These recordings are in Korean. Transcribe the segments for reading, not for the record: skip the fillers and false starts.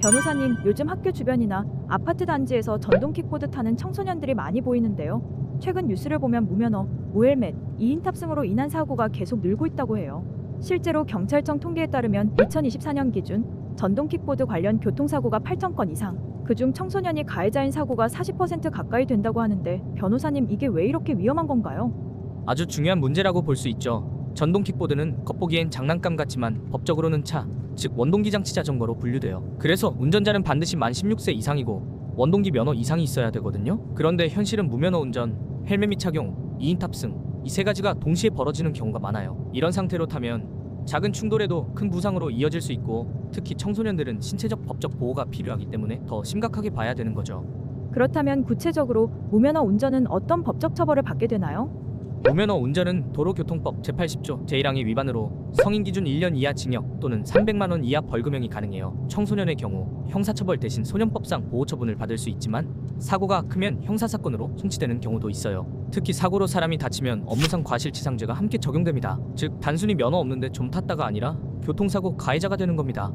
변호사님, 요즘 학교 주변이나 아파트 단지에서 전동 킥보드 타는 청소년들이 많이 보이는데요. 최근 뉴스를 보면 무면허, 무헬멧, 2인 탑승으로 인한 사고가 계속 늘고 있다고 해요. 실제로 경찰청 통계에 따르면 2024년 기준 전동 킥보드 관련 교통사고가 8천 건 이상, 그중 청소년이 가해자인 사고가 40% 가까이 된다고 하는데 변호사님, 이게 왜 이렇게 위험한 건가요? 아주 중요한 문제라고 볼 수 있죠. 전동 킥보드는 겉보기엔 장난감 같지만 법적으로는 차, 즉 원동기 장치 자전거로 분류돼요. 그래서 운전자는 반드시 만 16세 이상이고 원동기 면허 이상이 있어야 되거든요. 그런데 현실은 무면허 운전, 헬멧 미착용, 2인 탑승 이 세 가지가 동시에 벌어지는 경우가 많아요. 이런 상태로 타면 작은 충돌에도 큰 부상으로 이어질 수 있고, 특히 청소년들은 신체적 법적 보호가 필요하기 때문에 더 심각하게 봐야 되는 거죠. 그렇다면 구체적으로 무면허 운전은 어떤 법적 처벌을 받게 되나요? 무면허 운전은 도로교통법 제80조 제1항의 위반으로 성인 기준 1년 이하 징역 또는 300만 원 이하 벌금형이 가능해요. 청소년의 경우 형사처벌 대신 소년법상 보호처분을 받을 수 있지만 사고가 크면 형사사건으로 송치되는 경우도 있어요. 특히 사고로 사람이 다치면 업무상 과실치상죄가 함께 적용됩니다. 즉 단순히 면허 없는데 좀 탔다가 아니라 교통사고 가해자가 되는 겁니다.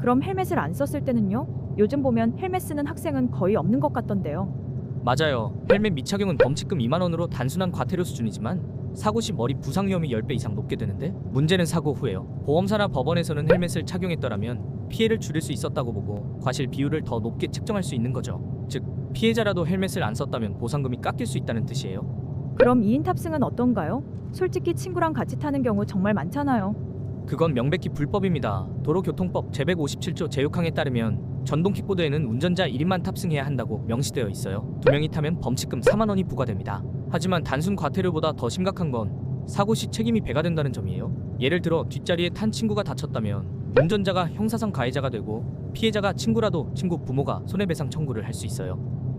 그럼 헬멧을 안 썼을 때는요? 요즘 보면 헬멧 쓰는 학생은 거의 없는 것 같던데요. 맞아요. 헬멧 미착용은 범칙금 2만 원으로 단순한 과태료 수준이지만 사고 시 머리 부상 위험이 10배 이상 높게 되는데, 문제는 사고 후에요. 보험사나 법원에서는 헬멧을 착용했더라면 피해를 줄일 수 있었다고 보고 과실 비율을 더 높게 측정할 수 있는 거죠. 즉 피해자라도 헬멧을 안 썼다면 보상금이 깎일 수 있다는 뜻이에요. 그럼 2인 탑승은 어떤가요? 솔직히 친구랑 같이 타는 경우 정말 많잖아요. 그건 명백히 불법입니다. 도로교통법 제157조 제6항에 따르면 전동 킥보드에는 운전자 1인만 탑승해야 한다고 명시되어 있어요. 2명이 타면 범칙금 4만 원이 부과됩니다. 하지만 단순 과태료보다 더 심각한 건 사고 시 책임이 배가 된다는 점이에요. 예를 들어 뒷자리에 탄 친구가 다쳤다면 운전자가 형사상 가해자가 되고, 피해자가 친구라도 친구 부모가 손해배상 청구를 할 수 있어요.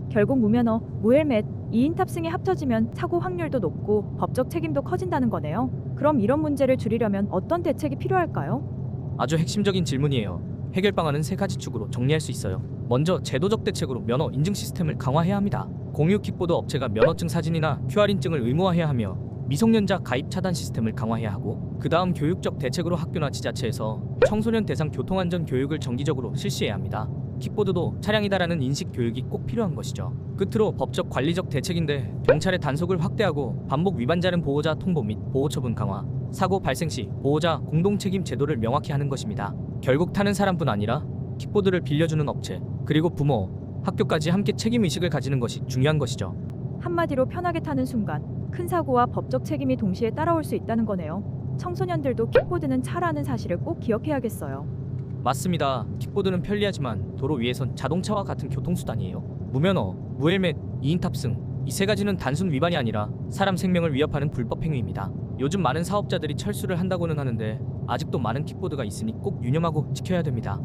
결국 무면허, 무헬멧, 2인 탑승이 합쳐지면 사고 확률도 높고 법적 책임도 커진다는 거네요. 그럼 이런 문제를 줄이려면 어떤 대책이 필요할까요? 아주 핵심적인 질문이에요. 해결 방안은 세 가지 축으로 정리할 수 있어요. 먼저 제도적 대책으로 면허 인증 시스템을 강화해야 합니다. 공유 킥보드 업체가 면허증 사진이나 QR 인증을 의무화해야 하며 미성년자 가입 차단 시스템을 강화해야 하고, 그 다음 교육적 대책으로 학교나 지자체에서 청소년 대상 교통안전 교육을 정기적으로 실시해야 합니다. 킥보드도 차량이다라는 인식 교육이 꼭 필요한 것이죠. 끝으로 법적 관리적 대책인데, 경찰의 단속을 확대하고 반복 위반자는 보호자 통보 및 보호처분 강화, 사고 발생 시 보호자 공동책임 제도를 명확히 하는 것입니다. 결국 타는 사람뿐 아니라 킥보드를 빌려주는 업체, 그리고 부모, 학교까지 함께 책임의식을 가지는 것이 중요한 것이죠. 한마디로 편하게 타는 순간 큰 사고와 법적 책임이 동시에 따라올 수 있다는 거네요. 청소년들도 킥보드는 차라는 사실을 꼭 기억해야겠어요. 맞습니다. 킥보드는 편리하지만 도로 위에선 자동차와 같은 교통수단이에요. 무면허, 무헬멧, 2인 탑승 이 세 가지는 단순 위반이 아니라 사람 생명을 위협하는 불법 행위입니다. 요즘 많은 사업자들이 철수를 한다고는 하는데 아직도 많은 킥보드가 있으니 꼭 유념하고 지켜야 됩니다.